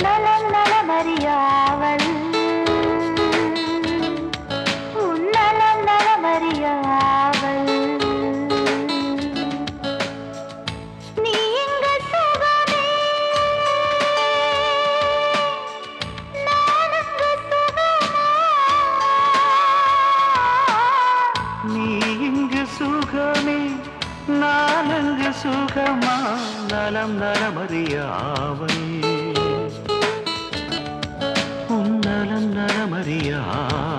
நலம் நலமறியாவல் உன் நலம் நலமறியாவல் நீ இங்கு சுகமே நான் அங்கு சுகமா நீ இங்கு சுகமே நான் அங்கு சுகமா நலம் நலமறியாவல் உன் நலம் நலமறியாவல்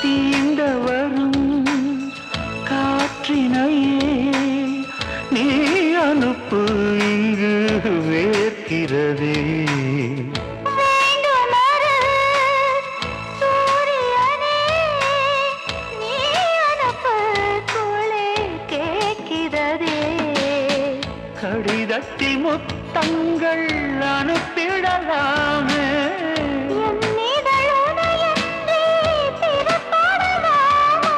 தீண்ட வரும் காற்றினையே நீ அனுப்பு இங்கு வேர்க்கிறதே வேண்டுமரு சூரியனே நீ அனுப்பு குளிர் கேட்கிறதே கடிதத்தில் முத்தங்கள் அனுப்பிடலாமே என் இதழுடையன்றே திறப்படலாமா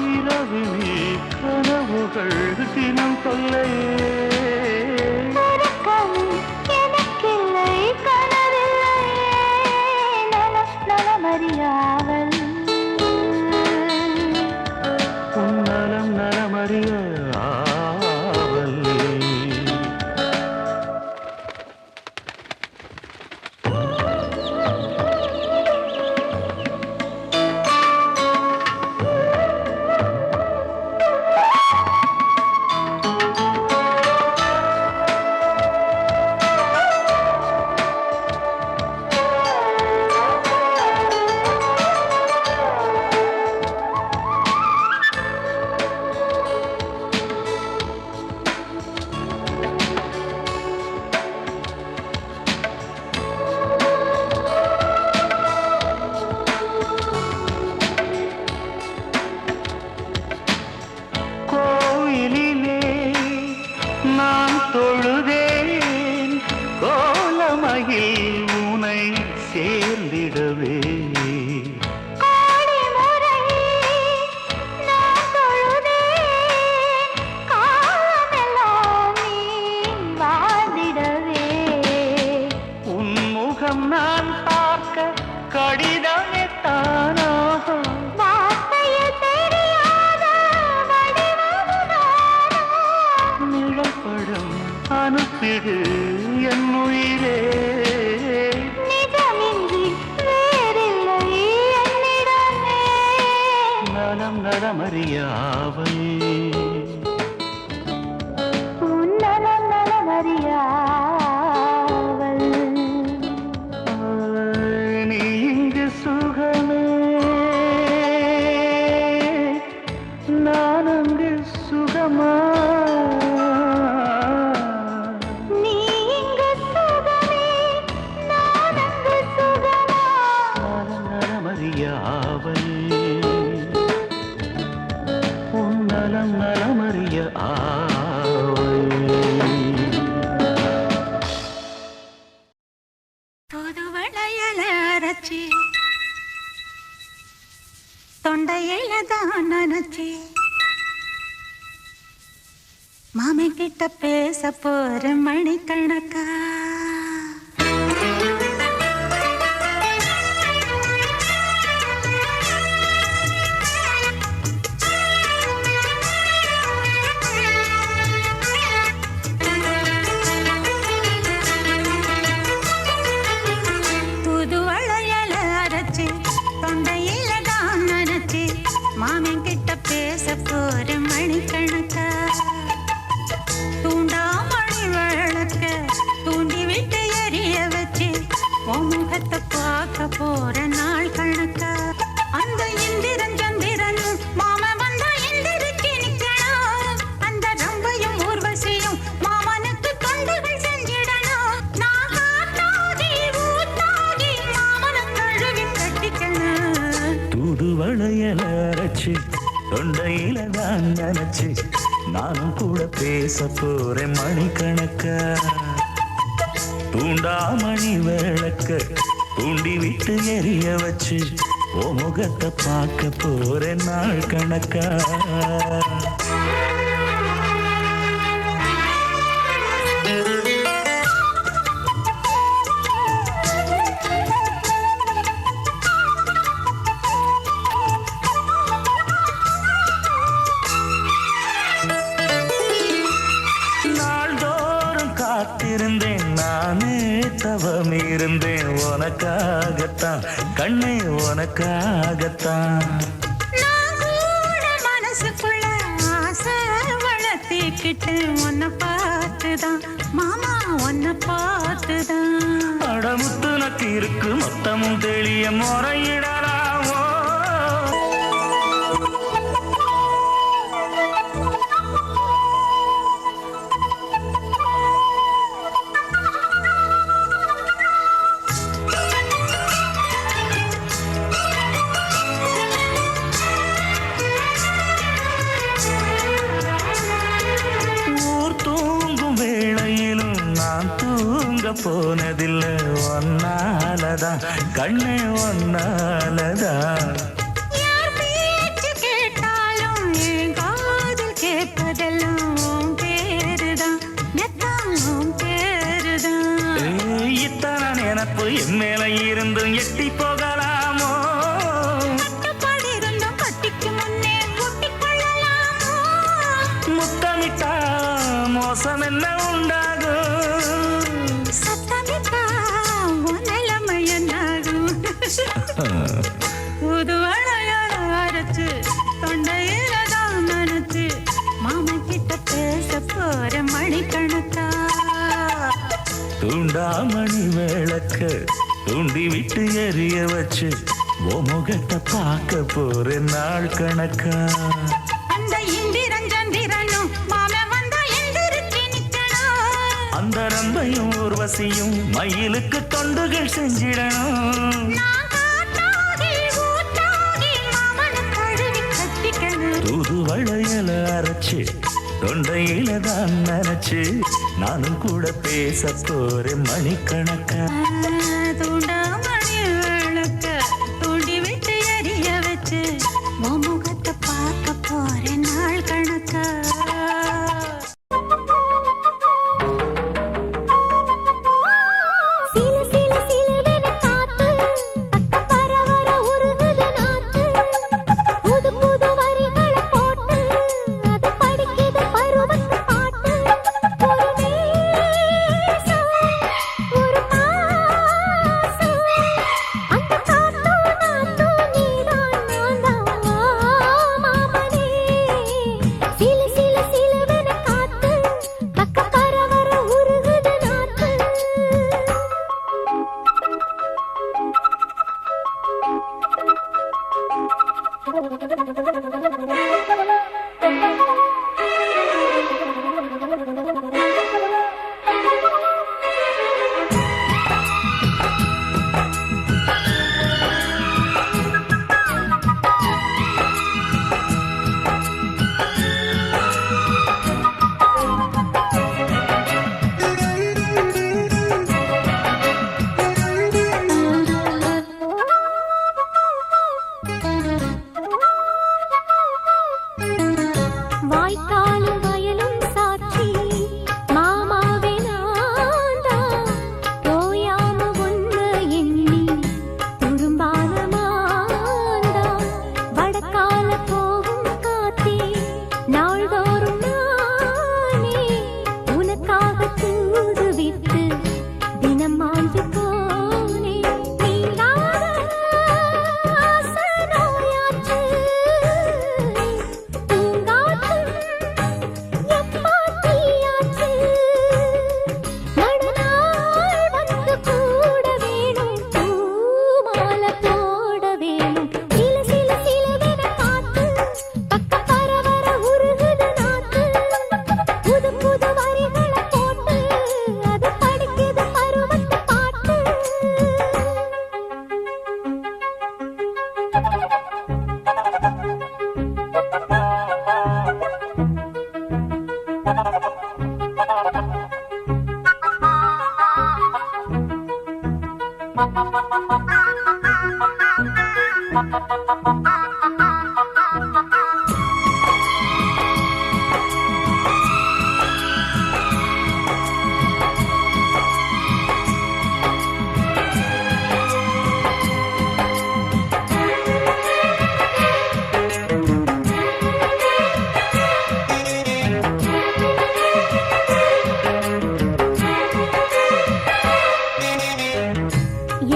இரவிலே கனவுகள் தினம் தொல்லையே உறக்கம் எனக்கில்லை கனவில்லையே நலம் நலமறியாவல் உன் நலம் நலமறியாவல் கோயிலிலே நான் தொழுதேன் கோலமகில் உனை சேர்ந்திடவே கோடி முறை நான் தொழுதேன் காலமெல்லாம் நீ வாழ்ந்திடவே உன் முகம் நான் பார்க்க கடிதமே தானாக வார்த்தையில் தெரியாத வடிவம் நானா நிழற்படம் அனுப்பிடு என் உயிரே நிஜமின்றி வேறில்லை என்னிடமே நலம் நலமறியாவல் உன் நலம் நலமறியாவல் நீ இங்கு சுகமே நான் அங்கு சுகமா நீ இங்கு சுகமே நான் அங்கு சுகமா நலம் நலமறியாவல் உன் நலம் நலமறிய ஆவல் புது வளையல அரைச்சி தொண்டையில தான் நினைச்சி மாமி கிட்ட பேச போற மணிக்கணக்கா புது வளையல அரைச்சி தொண்டையில தான் நினைச்சி மாமன் கிட்ட பேச போற மணிக்கணக்கா தூண்டாமணி விளக்க தொண்டையில தான் நினைச்சு நானும் கூட பேச போறேன் மணிக்கணக்கா. தூண்டாமணி விளக்க தூண்டி விட்டு எரிய வச்சு ஓ முகத்தை பார்க்க போறேன் நாள் கணக்கா. நாள்தோறும் காத்திருந்தேன் நானே தவம் இருந்தேன் உனக்காகத்தான் கண்ணே உனக்காகத்தான். நான் கூட மனசுக்குள்ள ஆசை வளர்த்திக்கிட்டு உன்னை பார்த்துதான் மாமா உன்னை பார்த்துதான். அடமுத்து நக்கு இருக்கு மொத்தமும் தெளிய முறையிடலாமோ. ஊர் தூங்கும் வேளையிலும் நான் தூங்க போனதில்லை ஒன்னாலதான் கண்ணே ஒன்னாலதான். யார் பேச்சு கேட்டாலும் என் காதில் கேட்பதெல்லாம் உன் பேருதான் மெத்தம் உன் பேருதான். இத்தனை நினப்பு என் மேல இருந்தும் எட்டி போகலாமோ. கட்டுப்பாடு இருந்தும் கட்டிக்கு முன்னே கூட்டிக் கொள்ளலாமோ. முத்தமிட்டா மோசம் என்ன உண்டாகும். சத்தமிட்டா உன் நிலைமை என்னாகும். புது அழையால அரைச்சு தொண்டையில தான் நினைச்சு மாமன் கிட்ட பேச போற மணிக்கணக்கா. தூண்டாமணி விளக்க தூண்டி விட்டு எரிய வச்சு ஓ முகத்தை பார்க்க போறேன் நாள் கணக்கா. அந்த இந்திரன் சந்திரனும் மாமன் வந்தா எந்திரிச்சு நிக்கணும். அந்த ரம்பையும் ஊர்வசியும் மயிலுக்கு தொண்டுகள் செஞ்சிடணும். நான் காத்தாகி ஊத்தாகி மாமனை தழுவி கட்டிக்கணும். தூது வளையல அரைச்சு தொண்டையில தான் நினைச்சு நானும் கூட பேச போறேன் மணிக்கணக்கா. தூண்டாமணி விளக்க தூண்டி விட்டு எரிய வச்சு உன் முகத்தை பார்க்க போறேன் நாள் கணக்கா. சில சில சிலுவென காத்து பக்க பரவர உருகுது நாத்து. புது புது வரிகளை போட்டு அது படிக்குது பருவத்து பாட்டு. ஒரு நேசம் ஒரு பாசம்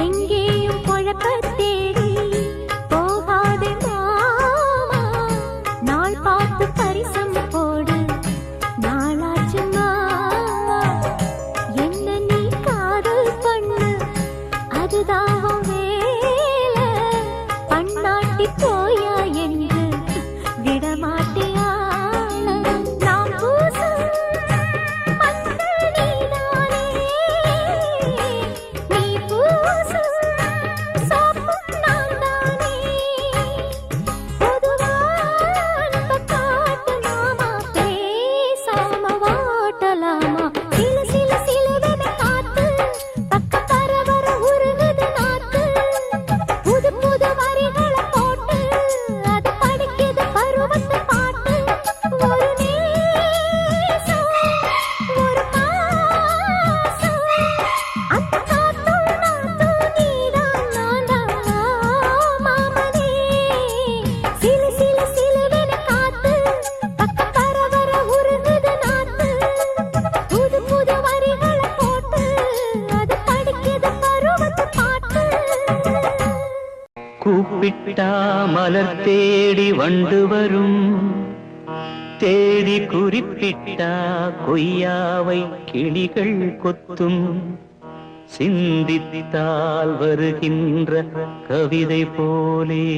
எங்கேயும் குழப்பத் தேடி போகாதே மாமா, நாள் பார்த்து பரிசம் போடு நாளாச்சு மாமா. என்ன நீ காதல் பண்ணு, அதுதான் உன் வேலை. பண்ணாட்டி போயா என்று விடமாட்டியா? நாம் பூசும் மஞ்சள் நீதானே, நீ பூசும் சோப்பும் நான்தானே. பொதுவா அன்பை காட்டு மாமா, பேசாம வாட்டலாமா? சிலு சிலு சிலுவென காத்து, பக்கம் வர வர உருகுது நாத்து. புது புது வரிகளை போட்டு, அது படிக்குது பருவத்து பாட்டு. ஒரு நேசம், ஒரு பாசம், அந்த காத்தும் நாத்தும் நீதான் நான்தான் மாமனே. சிலு சிலு சிலுவென காத்து, பக்கம் வர வர உருகுது நாத்து. புது புது வரிகளை போட்டு, அது படிக்குது பருவத்து பாட்டு. கூப்பிட்டா மலர் தேடி வண்டு வரும், தேடி குறிப்பிட்டா கொய்யாவை கிளிகள் கொத்தும். சிந்தித்தால் வருகின்ற கவிதை போலே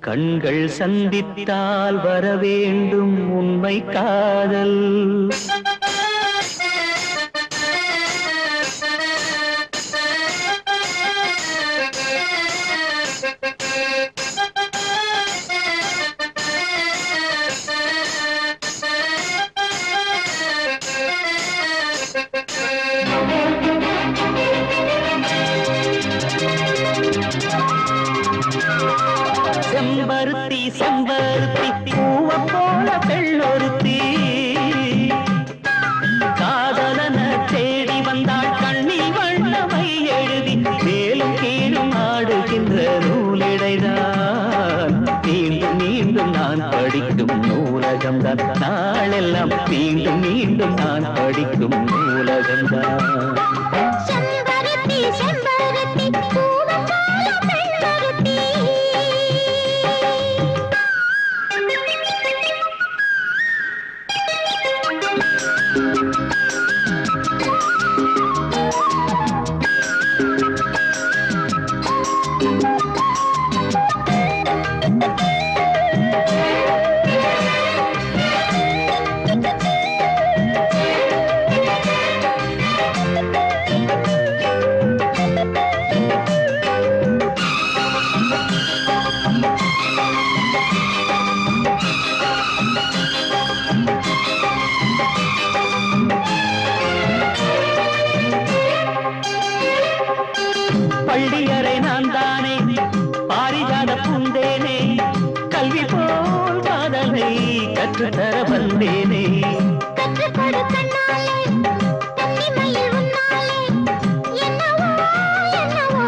கண்கள் சந்தித்தால் வர வேண்டும் உண்மை காதல். செம்பருத்தி செம்பருத்தி பூவ போல பெண்ணொருத்தி, காதலன தேடி வந்தாள் கண்ணில் வண்ணமை எழுதி. மேலும் கீழும் ஆடுகின்ற நூலிடைதான் மீண்டும் மீண்டும் நான் படிக்கும் நூலகம்தான். நாளெல்லாம் மீண்டும் மீண்டும் நான் படிக்கும் நூலகம்தான். செம்பருத்தி செம்பருத்தி பூவ போல பெண்ணொருத்தி. பள்ளியறை நான் தானே, பாரிஜாத பூந்தேனே, கல்வி போல் காதலை கற்றுத்தர வந்தேனே. கற்றுக்கொடு கண்ணாலே, கன்னிமையில் உன்னாலே, என்னவோ என்னவோ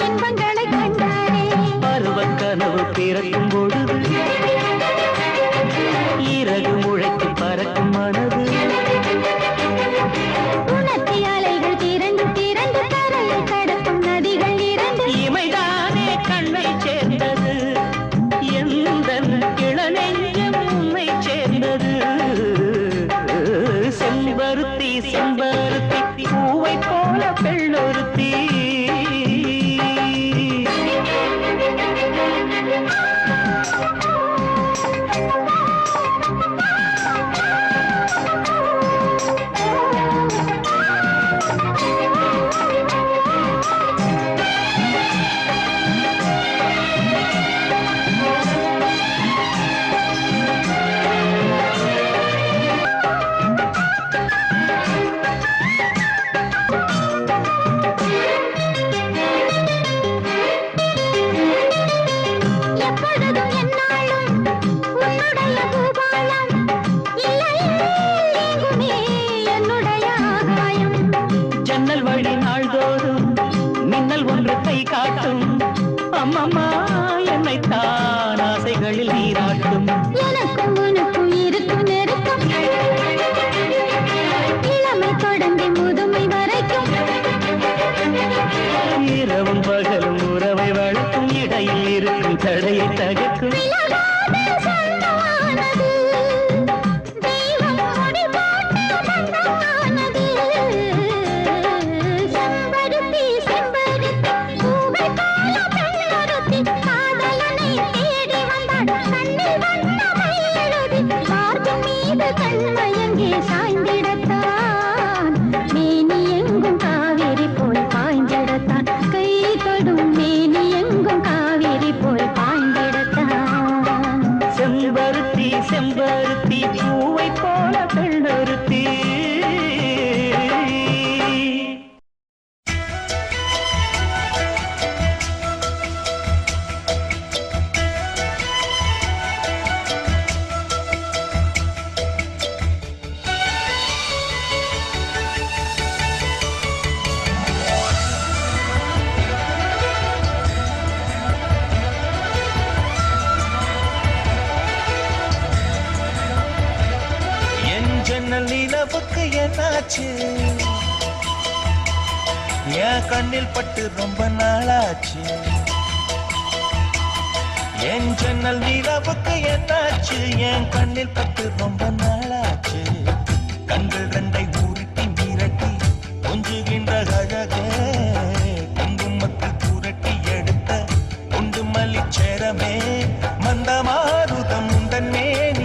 இன்பங்களை கண்டானே. பருவக் கனவு பிறக்கும் பொழுது இறகு முளைத்து பறக்கும் மனது. உணர்ச்சி அலைகள் திரண்டு திரண்டு கரையில் கடக்கும் நதிகள் இரண்டு. இமைதானே கண்ணை சேர்ந்தது, எந்தன் இளநெஞ்சம் உன்னை சேர்ந்தது. செம்பருத்தி செம்பருத்தி பூவை போல பெண்ணொருத்தி. ஜன்னல் வழி நாள்தோறும் மின்னல் ஒன்று கை காட்டும் அம்மம்மா என்னை தான் ஆசைகளில் நீராட்டும் எனக்கும் உனக்கும் இருக்கும் நெருக்கம் இளமை தொடங்கி முதுமை வரைக்கும் இரவும் பகலும் உறவை வளர்க்கும் இடையில் இருக்கும் தடையை தகர்க்கும் விலகாத சொந்தமானது தெய்வம் முடி போட்ட பந்தமானது செம்பருத்தி செம்பருத்தி பூவை போல பெண்ணொருத்தி காதலனை தேடி வந்தாள் கண்ணில் வந்த மையெழுதி பார்க்கும் மீது கண்மயங்கி சாய்ந்திடத்தான் மேனி எங்கும் காவேரி போல் பாய்ந்திடத்தான் கை தொடும் மேனி எங்கும் காவேரி போல் பாய்ந்திடத்தான் செம்பருத்தி செம்பருத்தி பூவை போல பெண்ணொருத்தி ஜன்னல் நிலவுக்கு என்னாச்சு என் கண்ணில் பட்டு ரொம்ப நாளாச்சு என் ஜன்னல் நிலவுக்கு என்னாச்சு என் கண்ணில் பட்டு ரொம்ப நாளாச்சு கண்கள் ரெண்டை உருட்டி மிரட்டி கொஞ்சுகின்ற அழகே குங்குமத்தில் புரட்டி எடுத்த குண்டு மல்லிச்சேரமே மந்தமாருதம் உந்தன் மேனியில்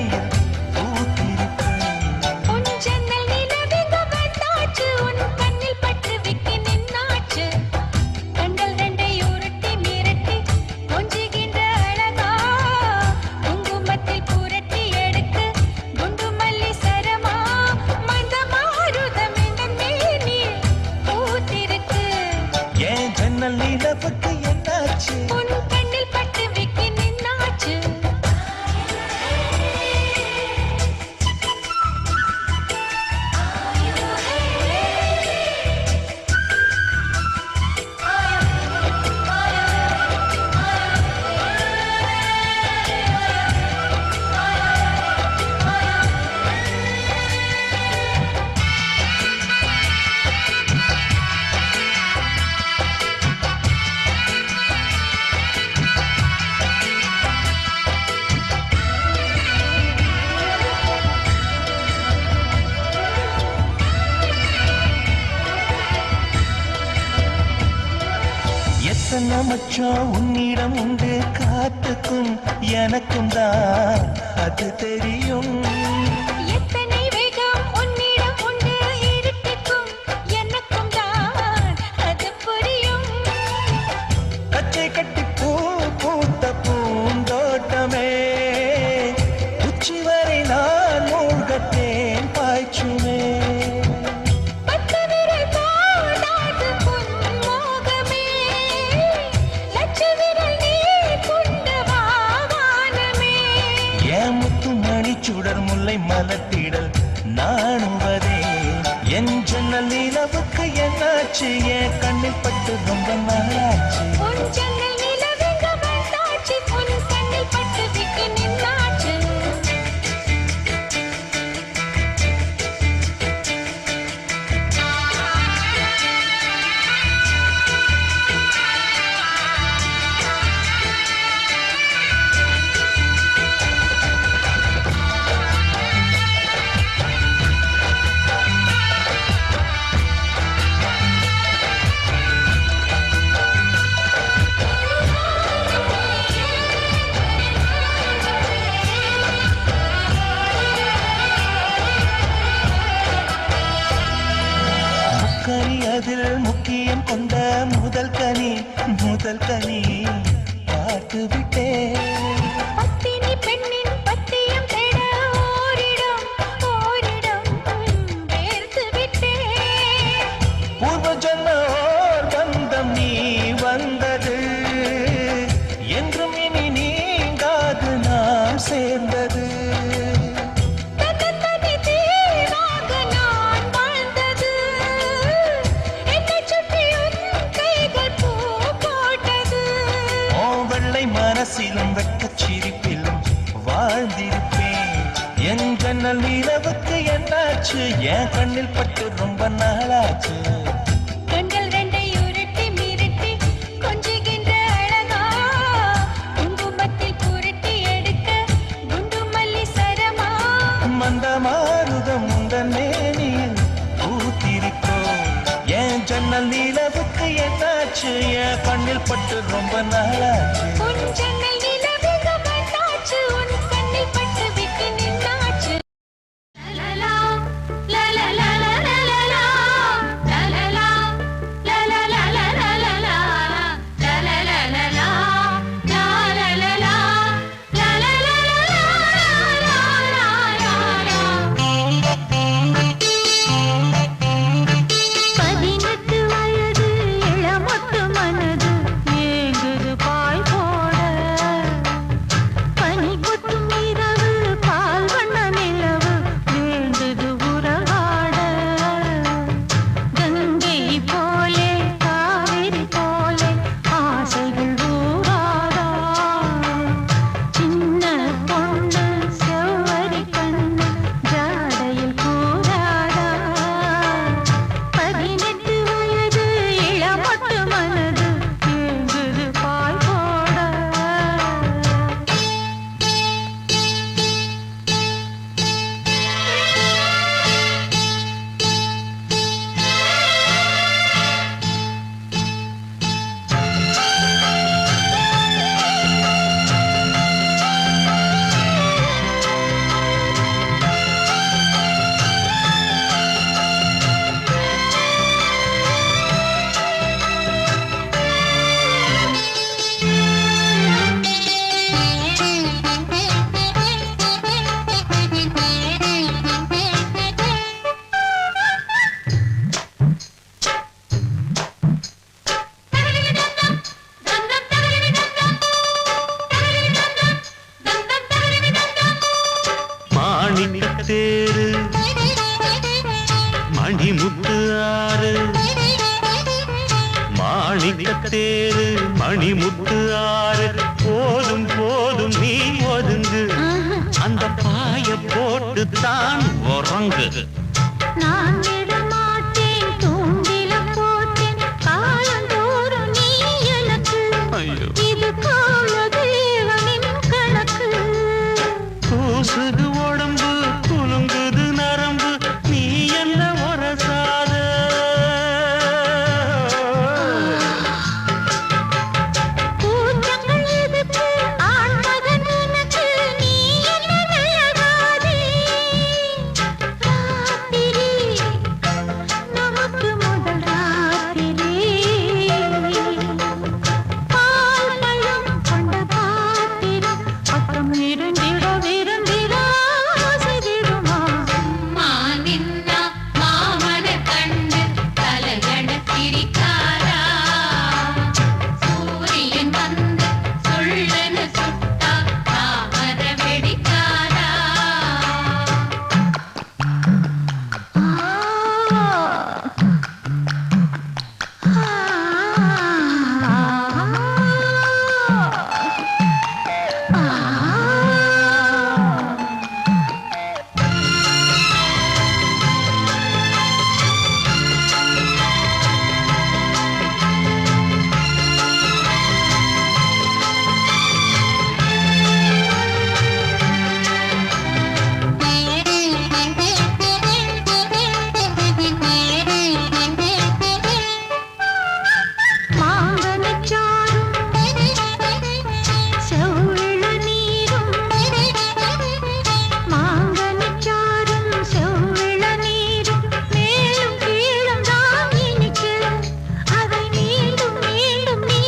நிலவுக்கு என்னாச்சு உன் கண்ணில் பட்டு விக்கி நின்னாச்சு எத்தனை மச்சம் உன்னிடம் உண்டு காத்துக்கும் எனக்கும் தான் அது தெரியும் எத்தனை வேகம் உன்னிடம் உண்டு இருட்டுக்கும் எனக்கும் தான் அது புரியும் கச்சை கட்டி பூ பூத்த பூந்தோட்டமே உச்சி வரை நான் மூழ்கத்தேன் பாய்ச்சுமே சுடர் முல்லை மலத்திடல் நாணுவதே என் ஜன்னல் நிலவுக்கு என்னாச்சு என் கண்ணில் பட்டு ரொம்ப நாளாச்சு உன் ஜன்னல் நிலவுக்கு வந்தாச்சு உன் கண்ணில் பட்டு விக்கி நின்னாச்சு அதில் முக்கியம் கொண்ட முதல் கனி பார்த்து விட்டேன் பத்தினி பெண்ணின் பத்தியம் தேட ஓரிடம் வேர்த்து விட்டேன் பூர்வ ஜன்ம ஓர் பந்தம் நீ வந்தது என்றும் இனி நீங்காது நாம் சேர்ந்தது தனி தீவாக நான் வாழ்ந்தது மனசிலும் வெட்கச் சிரிப்பிலும் வாழ்ந்திருப்பேன். என் ஜன்னல் நிலவுக்கு என்னாச்சு? என் கண்ணில் பட்டு ரொம்ப நாளாச்சு. கண்கள் ரெண்டை உருட்டி மிரட்டி கொஞ்சுகின்ற அழகா, குங்குமத்தில் புரட்டி எடுக்க குண்டு மல்லி சரமா. மந்த மாருதம் உந்தன் மேனியில் பூத்திருக்கோ. என் ஜன்னல் நிலவுக்கு என்னாச்சு? என் கண்ணில் பட்டு ரொம்ப நாளாச்சு. உன் ஜன்னல் நிலவுக்கு வந்தாச்சு, உன் கண்ணில் பட்டு விட்டு நின்னாச்சு. லலலா, லலலா, லலலா, லலலா, லலலா, லலலா, லலலா, லலலா, பதினெட்டு வயது இளமொட்டு மனது ஏங்குது பாய் போட. பனி கொட்டும் இரவு பால் வண்ண நிலவு வேண்டுது உறவாட. கங்கை போலே காவிரி போலே ஆசைகள் ஊராதா. சின்ன பொண்ணு செவ்வரி கண்ணு ஜாடையில் கூறாதா. பதினெட்டு வயது இளமொட்டு மனது ஏங்குது பாய் போட. மாணிக்கத்தேரு மணிமுத்து ஆறு. மாணிக்கத்தேரு மணிமுத்து ஆறு. போதும் போதும் நீ ஒதுங்கு, அந்த பாய போட்டு தான் உறங்கு. நான் விடமாட்டேன், தூண்டில போட்டேன், காலந்தோறும் நீ எனக்கு. ஐயோ. இது கால தேவனின் கணக்கு. கூசுது உடம்பு குலுங்குது நரம்பு, நீ என்ன உரசாத. கூட்டங்கள் எதுக்கு ஆண் மகன் உனக்கு? நீ என்ன விலகாதே. ராத்திரி நமக்கு முதல் ராத்திரி. பால் பழம் கொண்ட பாத்திரம் பக்கம் இருந்திட விருந்திடா செய்திடுமா. மானின்னா மாமன கண்டு கலகட திரிக்காரா. சூரியன் வந்து சொல்லனு சுட்டா தாமர வெடிக்காரா. மாங்கனிச்சாரும் செவ்விள நீரும். மாங்கனிச்சாரும் செவ்விள நீரும் மேலும் கீழும் தான் இனிக்க. அதை மீண்டும் மீண்டும் நீ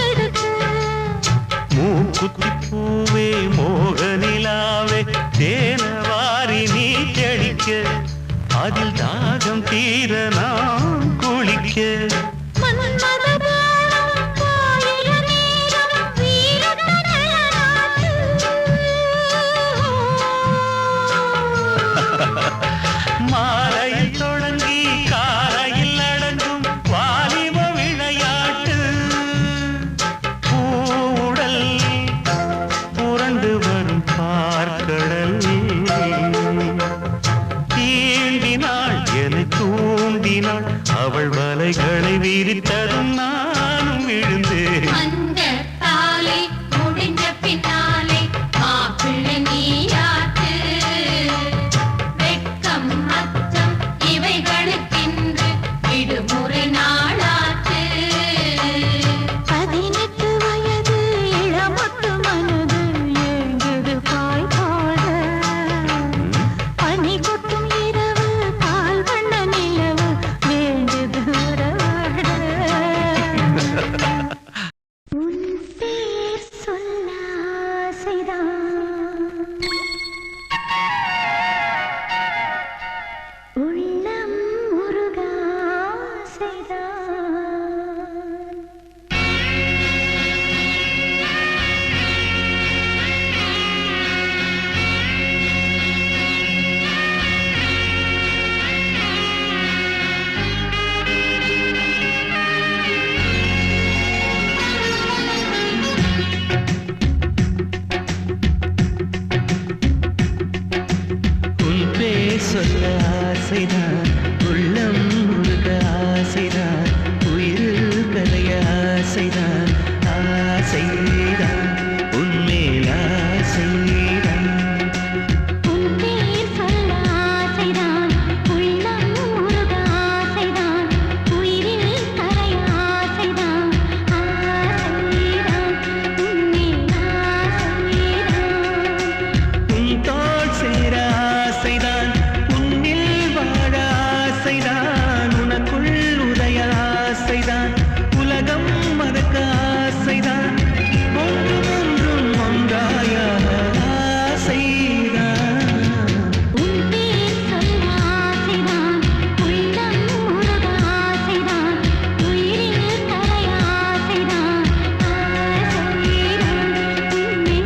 எடுக்க. மூக்குத்தி பூவே மோகனிலாவே தேனவாரி நீ தெளிக்க. அதில் தாகம் தீர நான் குளிக்க. மன்மத பாணம் பாயிர நேரம் வீரத்தனய நாட்டு. மாலையில் தொடங்கி காலையில் அடங்கும் வாலிப விளையாட்டு. பூவுடல் மாலைகளை விரித்ததும் நானும் விழுந்தேன். அந்த தாலி முடிஞ்ச பின்னாலே மாப்பிள்ளை நீயாட்டு. வெட்கம் அச்சம் இவைகளுக்கென்று விடுமுறை நாளாட்டு. 18 வயது இளமொட்டு மனது ஏங்குது பாய் போட. பனி கொட்டும் இரவு பால் வண்ண நிலவு வேண்டுது உறவாட. உன் பேர் சொல்ல ஆசைதான், உள்ளம் உருக ஆசைதான். உன் பேர் சொல்ல ஆசைதான், உள்ளம் முருக ஆசைதான், உயிரில் கலைய ஆசைதான், ஆசைதான் உன்மேல் ஆசைதான். உன் பேர் சொல்ல ஆசைதான், உள்ளம் உருக ஆசைதான், உயிரில் கரைய ஆசைதான், ஆசைதான் உன்மேல் ஆசைதான். உன் தோள் சேர ஆசைதான், உன்னில் வாழ ஆசைதான், உனக்குள் உதய ஆசைதான், உலகம் மறக்க ஆசைதான், ஒன்றும் ஒன்றும் ஒன்றாய ஆசைதான். உன் பேர் சொல்ல ஆசைதான், உள்ளம் உருக ஆசைதான், உயிரில் கரைய ஆசைதான், ஆசைதான் உன்மேல்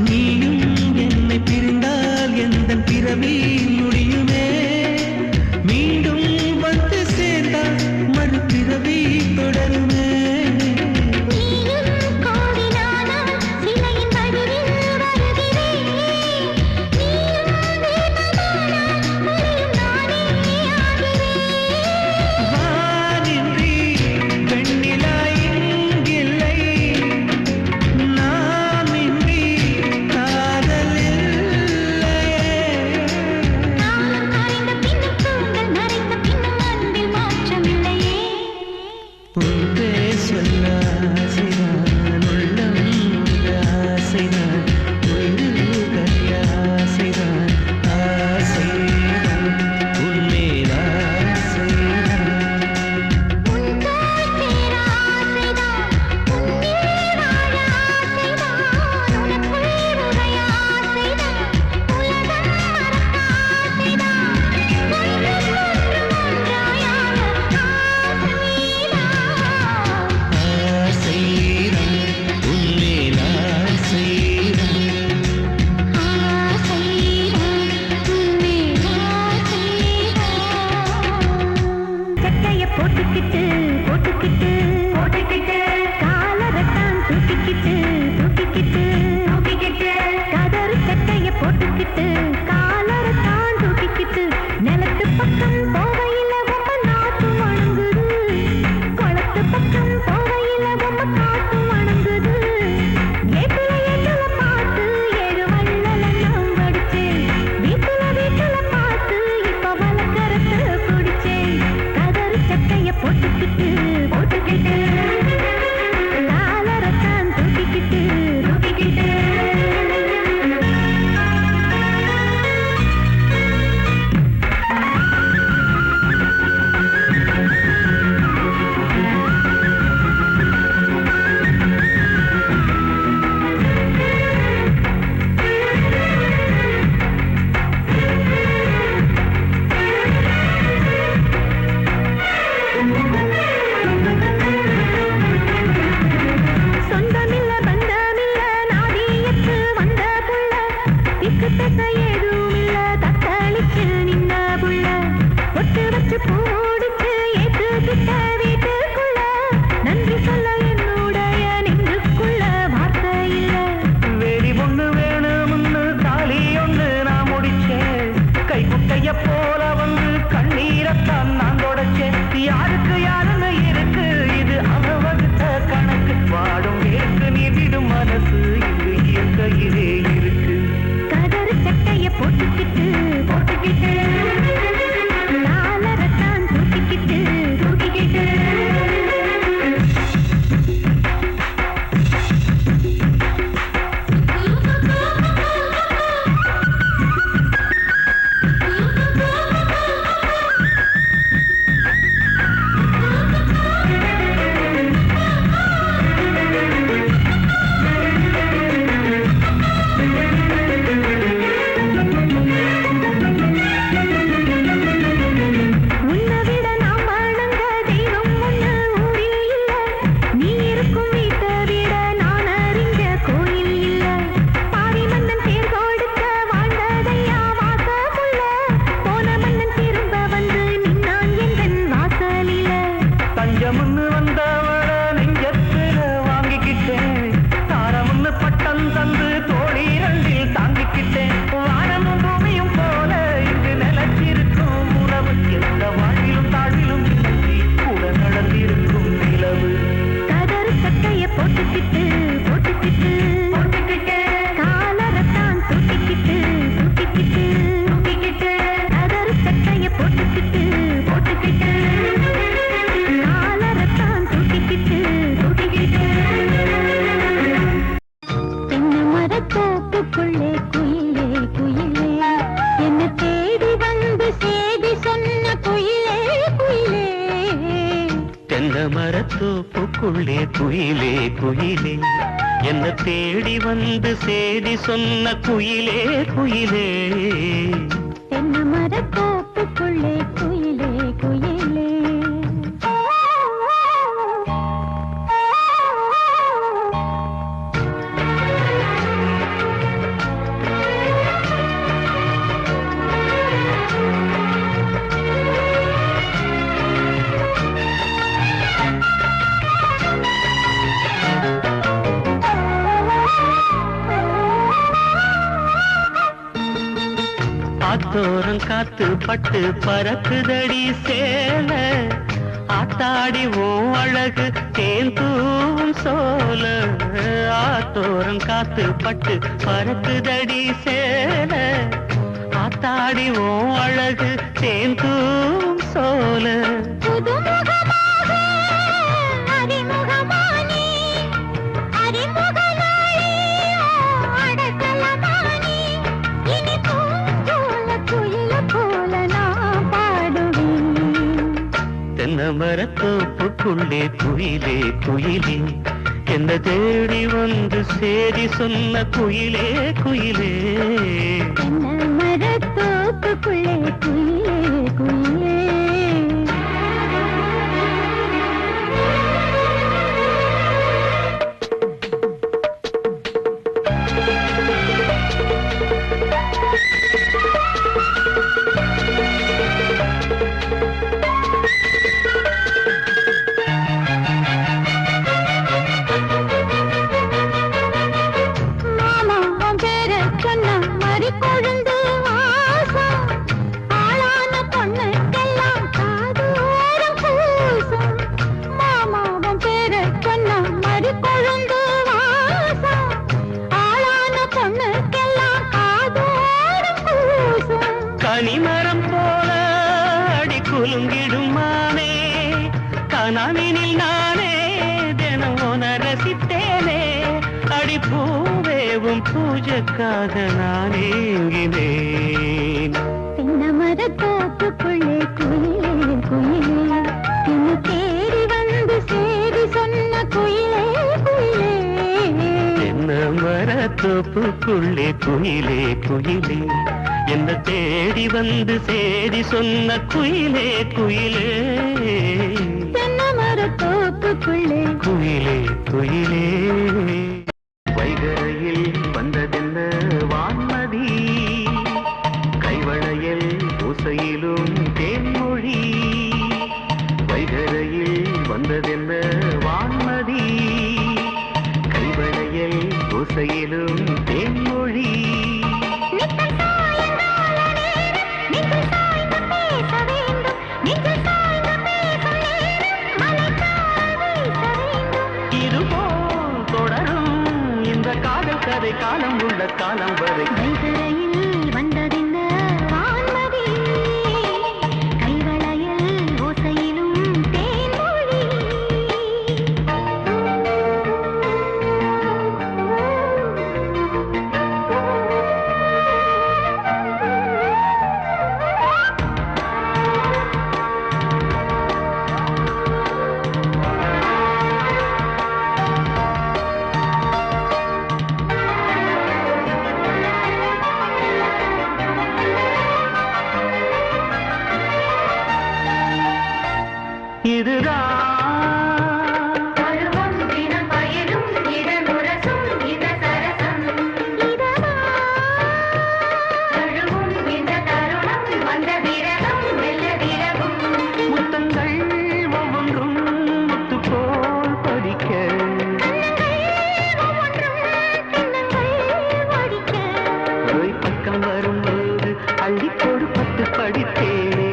நீயும் என்னை பிரிந்தால் எந்தன் பிறவி முடியுமே, மீண்டும் வந்து சேர்ந்தால் மறுபிறவி தொடருமே. நீயும் கோவிலானால் சிலையின் வடிவில் வருகிறேன். நீயும் தீபமானால் ஒளியும் நானே ஆகிறேன். வானின்றி வெண்ணிலா இங்கில்லை, நாமின்றி காதல் இல்லையே. மரத்தோப்புக்குள்ளே குயிலே குயிலே என்ன தேடி வந்து சேதி சொன்ன குயிலே குயிலே தென்னை மரத்தோப்புக்குள்ளே குயிலே குயிலே ஆத்தோரம் காத்து பட்டு பறக்குதடி சேல ஆத்தாடி ஓ அழகு தேந்தூவும் சோல ஆத்தோரம் காத்து பட்டு பறக்குதடி சேல ஆத்தாடி ஓ அழகு தேந்தூவும் சோல புதுமுகமாக அறிமுகமானி அறிமுகனாளி அடக்கலமானி இனி பூஞ்சோல குயில போல நான் பாடுவேன் தென்னை மரத்தோப்புக்குள்ளே குயிலே குயிலே என்ன தேடி வந்து சேதி சொன்ன குயிலே குயிலே தென்னை மரத்தோப்புக்குள்ளே குயிலே குயிலே கனிமரம் போல அடி குலுங்கிடும் மானே கனாவினில் நானே தினம் உன ரசித்தேனே அடி பூவேவும் பூஜைக்காக நான் ஏங்கினேன் தென்னை மரத்தோப்புக்குள்ளே குயிலே குயிலே என்ன தேடி வந்து சேதி சொன்ன குயிலே குயிலே தென்னை மரத்தோப்புக்குள்ளே குயிலே குயிலே என்ன தேடி வந்து சேதி சொன்ன குயிலே குயிலே தென்னை மரத்தோப்புக்குள்ளே குயிலே குயிலே வைகரையில் வந்ததென்ன வான்மதி கைவளையல் ஓசையிலும் தேன்மொழி வைகரையில் வந்ததென்ன வான்மதி கைவளையல் ஓசையிலும் தேன்மொழி கதை காலம் உள்ள காலம் வரை வைகரையில் வந்ததென்ன வான்மதி கைவளையல் ஓசையிலும் தேன்மொழி அள்ளிக்கொடு பட்டு படித்தேனே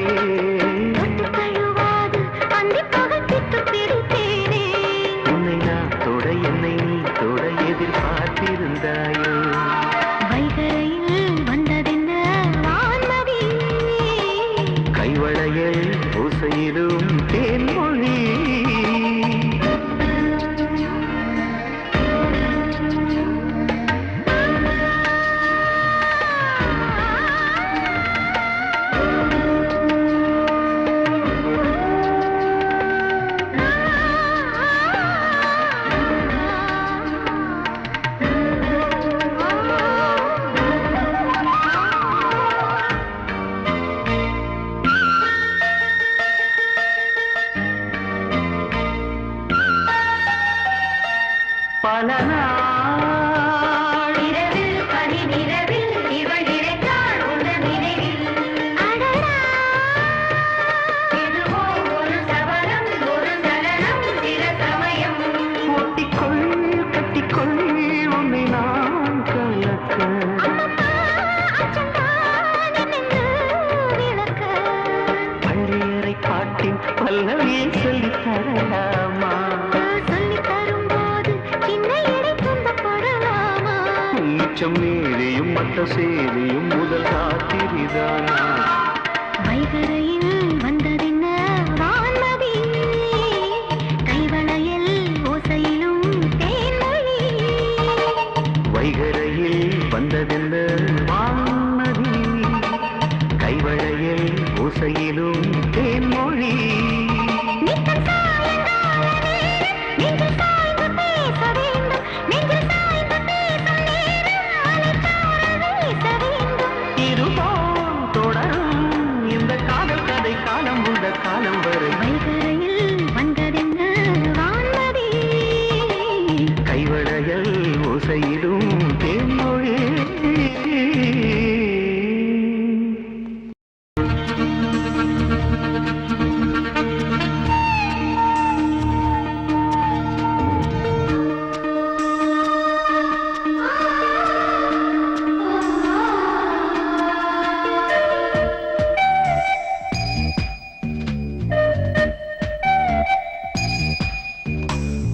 கழுவாது அந்தி பகல் மிச்சம் மீறியும் மட்ட சேரியும் முதல் ராத்திரிதானா வைகரையில் வந்ததென்ன வான்மதி கைவளையில் ஓசையிலும் தேன்மொழி வைகரையில் வந்ததென்ன வான்மதி கைவளையில் ஓசையிலும் தேன்மொழி நித்தம் சாயங்கால நேரம் நெஞ்சில் சாய்ந்து பேச வேண்டும் நெஞ்சில் சாய்ந்து பேசும் நேரம் அலைச்சாரல் வீச வேண்டும் இருபோல் தொடரும் இந்த காதல் கதை காலம் உள்ள காலம் வரை வைகரையில் வந்ததென்ன வான்மதி கைவளையல் ஓசையிலும் தேன்மொழி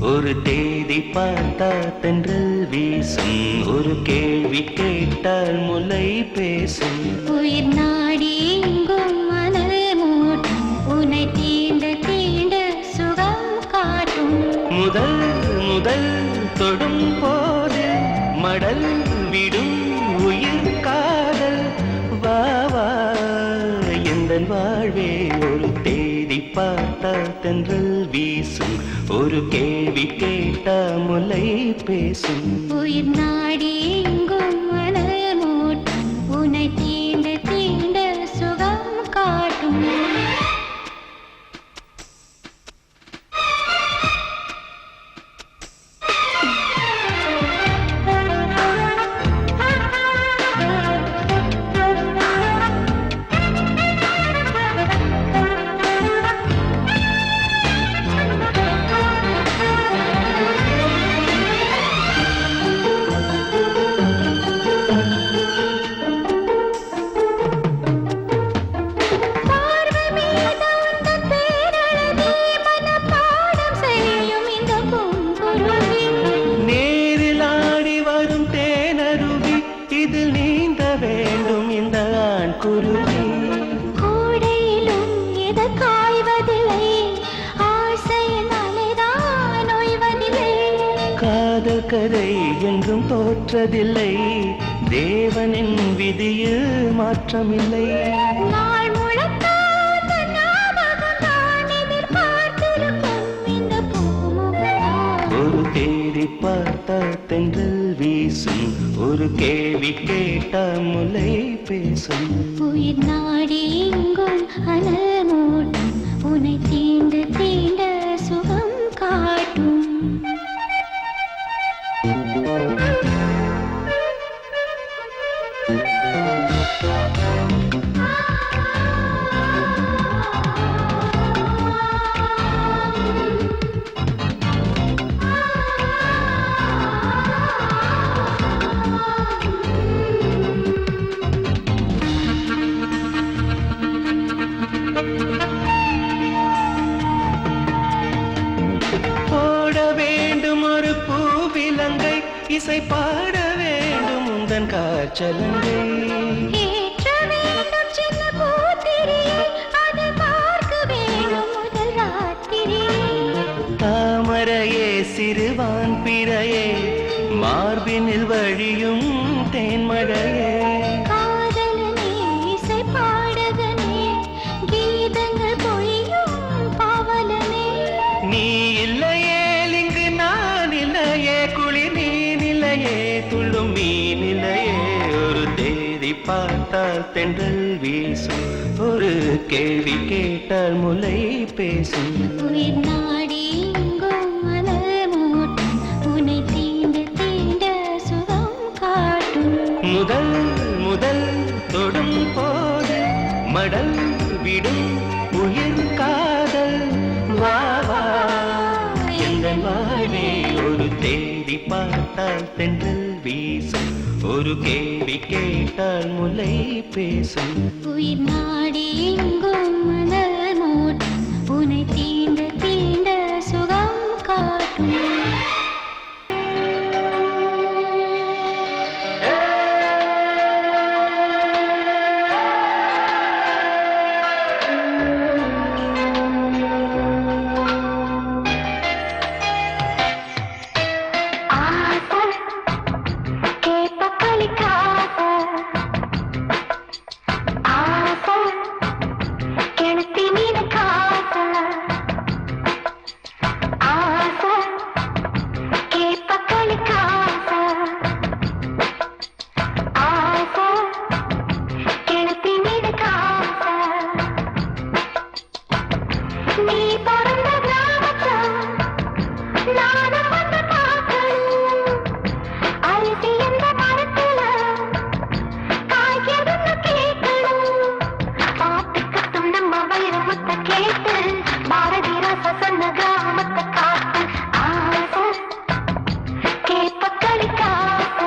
ஒரு தேதி பார்த்தா தென்றல் வீசும் ஒரு கேள்வி கேட்டால் முலை பேசும் உயிர் நாடி எங்கும் மணல் மூட்டும் உன்னை தீண்ட தீண்ட சுகம் காட்டும் முதல் முதல் தொடும் போது மடல் விடும் உயிர் காதல் வா வா எந்தன் வாழ்வே ஒரு தேதி பார்த்தா தென்றல் வீசும் ஒரு கேள்வி கேட்டா முலை பேசும் உயிர் நாடி எங்கும் மணல் மூட்டும் உன்னை தீண்ட தீண்ட சுகம் காட்டும் பார்வை மீது உந்தன் பேரழகே மனப்பாடம் செய்யும் இந்த பூங்குருவி நேரில் ஆடி வரும் தேனருவி இதில் நீந்த வேண்டும் இந்த ஆண் குருவி கோடையிலும் எது காய்வதில்லை ஆசையின் அலைதான் ஓய்வதில்லை காதல் கதை என்றும் தோற்றதில்லை தேவனின் விதியில் மாற்றமில்லை நாள் முழுக்க உந்தன் ஞாபகம் தான் எதிர்பார்த்திருக்கும் இந்த பூமுகம் ஒரு தேடி பார்த்தா தென்றல் வீசும் ஒரு கேள்வி கேட்டா முலை பேசும் உயிர் நாடி எங்கும் அனல் மூட்டும் உன்னை தீண்ட தீண்ட சுகம் காட்டும் போட வேண்டும் ஒரு பூவிலங்கை இசை பாட வேண்டும் உந்தன் காற்றலங்கை ஏற்ற வேண்டும் சின்ன பூத்திரியை அதை பார்க்க வேண்டும் முதல் ராத்திரியை தாமரையே சிறுவான் பிறையே மார்பினில் வழியும் தேன்மழையே காதலனே இசை பாடகனே கீதங்கள் பொழியும் பாவலனே நீ இல்லையே இங்கு நான் இல்லையே குளிர் நீ நிலையே துள்ளும் மீ நிலையே ஒரு தேதி பார்த்தால் தென்றல் வீசும் ஒரு கேள்வி கேட்டால் முலை பேசும் உயிர் நாடி எங்கும் மணல் மூட்டும் உன்னை தீண்ட தீண்ட சுகம் காட்டும் முதல் முதல் தொடும் போது மடல் விடும் உயிர் காதல் வா வா எங்கள் வாழ்வே ஒரு தேடி பார்த்தால் தென்றல் வீசும் ஒரு கேள்வி கேட்டால் முலை பேசும் உயிர் நாடி எங்கும் மணல் மூட்டும் உன்னை தீண்ட தீண்ட சுகம் காட்டும் ஏ கேட்டு பாரதி ராசா சொன்ன கிராமத்தை காத்து ஆசை கேப்ப களிக்காச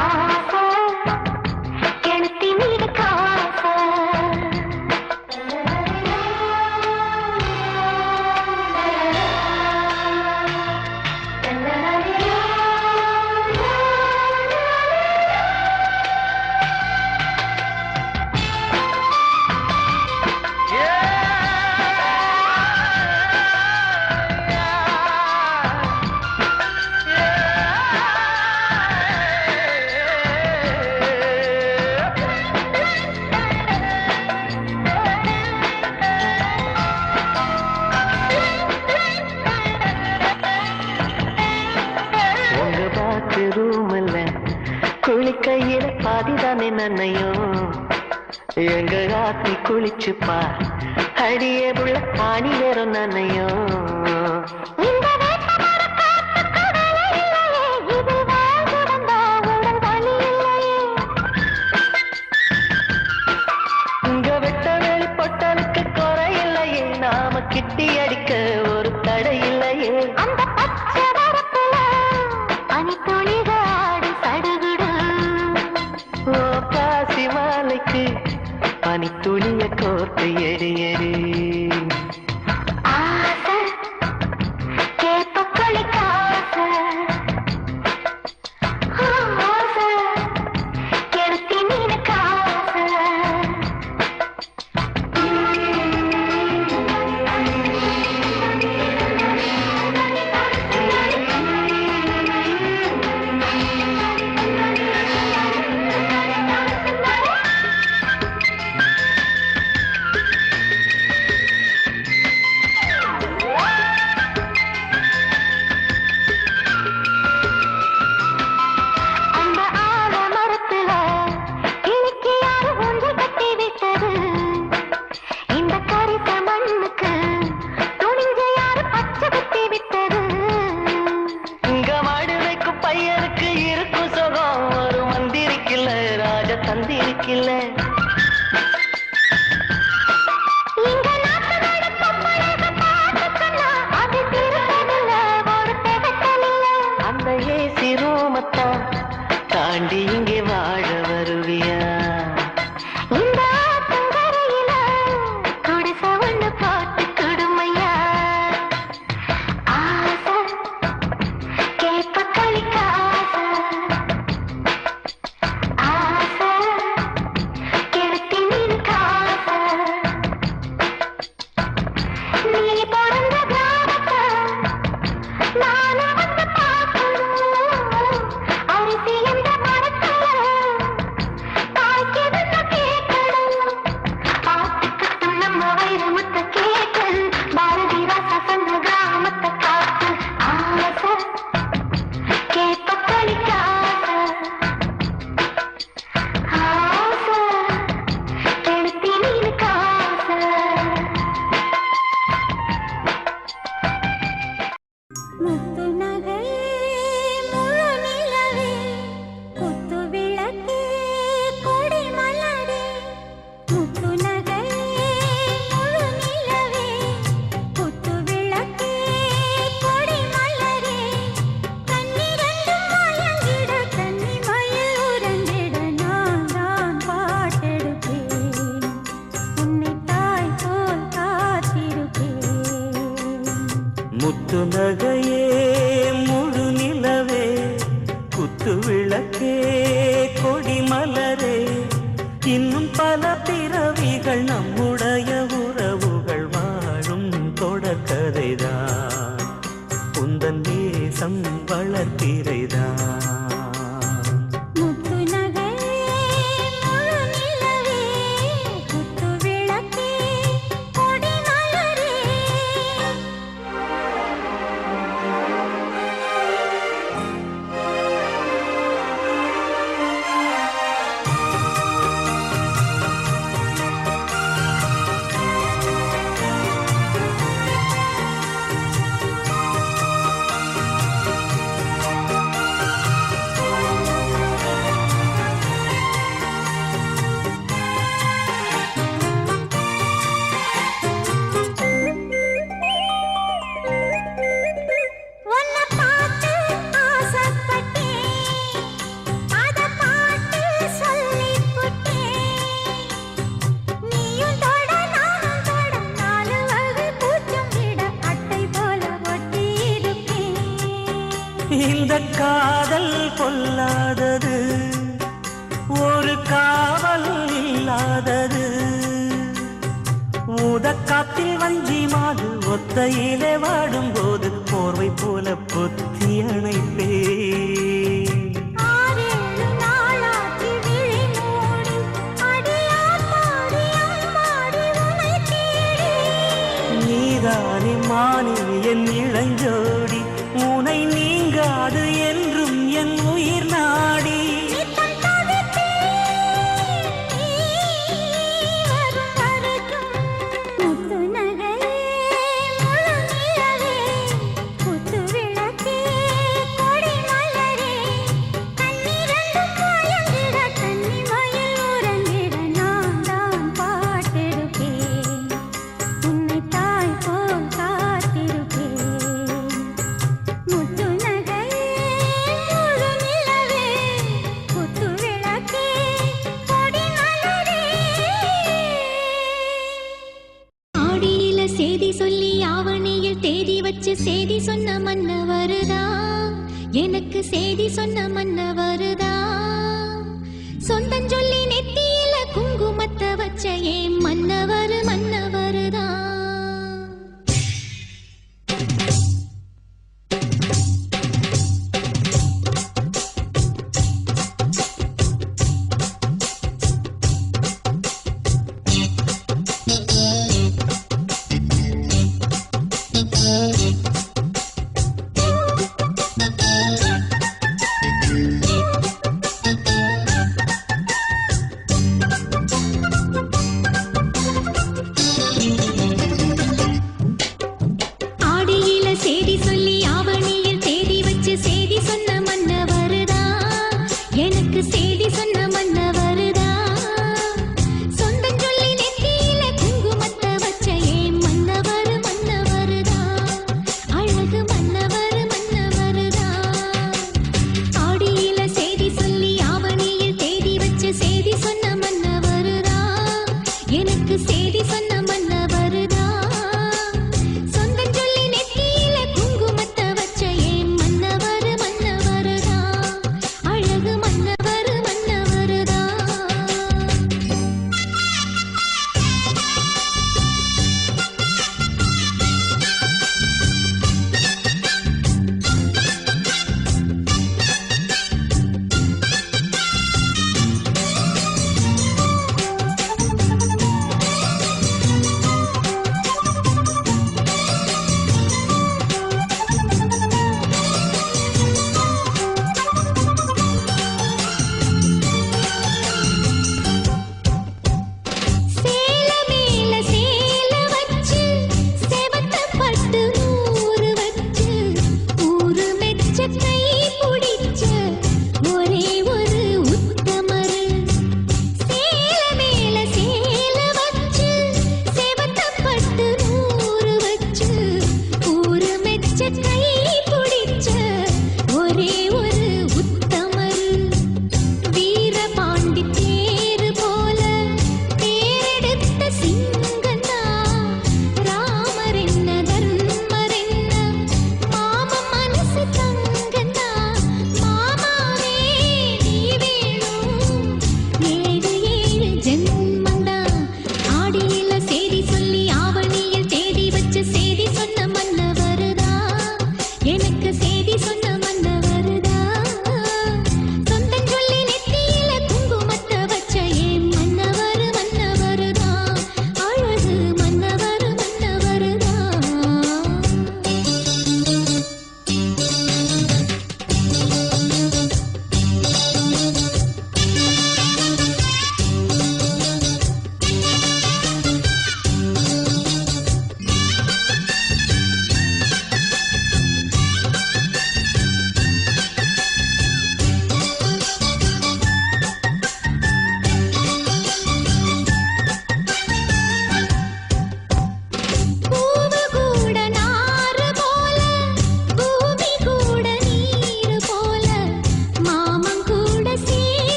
ஆசை கெளுத்தி மீது காச குளிக்கையில பாதிதானே நன்னையும் எங்க ராத்தி குளிச்சு பார் அடியே புள்ள ஆணி வேறும் நன்னையும் இங்க வெட்ட வெளி பொட்டலுக்கு குறை இல்லையே நாம கிட்டி அடிக்க ஒரு தடை இல்லையே பனி துளிய கோர்த்து எடி எடி ஆசை கேப்ப களிக்காச ஆசை கெளுத்தி மீன் காச தாண்டி இங்கே வாழ வருவியா இந்த ஆத்தங்கரையில குடிசை ஒண்ணு போட்டு கொடுமையா ஆசை கேப்ப களிக்காச ஆசை கெளுத்தி மீன் காச நீ பிறந்த கிராமத்தை நானும் வந்து பார்க்கணும் அரிசி எந்த மரத்துல காய்க்குதுன்னு கேட்கணும் பாட்டுக்கு நம்ம வைரமுத்த கேட்டு பாரதி ராசா சொன்ன கிராமத்தை காத்து ஆசை கேப்ப களிக்காச ஆசை கெளுத்தி மீன் காச முத்து நகை முழு நிலவே குத்து விளக்கே கொடி மலரே முத்து நகை முழு நிலவே குத்து விளக்கே கொடி மலரே கண்ணிரண்டும் மயங்கிட கன்னி மயில் உறங்கிட நான் தான் பாட்டெடுப்பேன் உன்னை தாய் போல் காத்திருப்பேன் முத்து நகையே முழு நிலவே குத்து விளக்கே கொடி மலரே இன்னும் பல பிறவிகள் நம்முடைய உறவுகள் வாழும் தொடர்கதைதான் உந்தன் தேசம் வளர்த்திரைதான் முத்து நகை முழு நிலவே குத்து விளக்கே கொடி மலரே காத்தில் வஞ்சி மாது ஒத்தையிலே வாடும் போது போர்வை போல பொத்தி அணைப்பே. நீதானே மானே என் இளஞ்சோடி, உனை நீங்காது என்றும் என் உயிர் நாடி. சேதி சொன்ன மன்னவருதா, எனக்கு சேதி சொன்ன மன்னவருதா. சொந்தம் சொல்லி நெத்தியில குங்குமத்தை வச்ச ஏன் மன்னவர் மன்னவருதா. ஜென்ம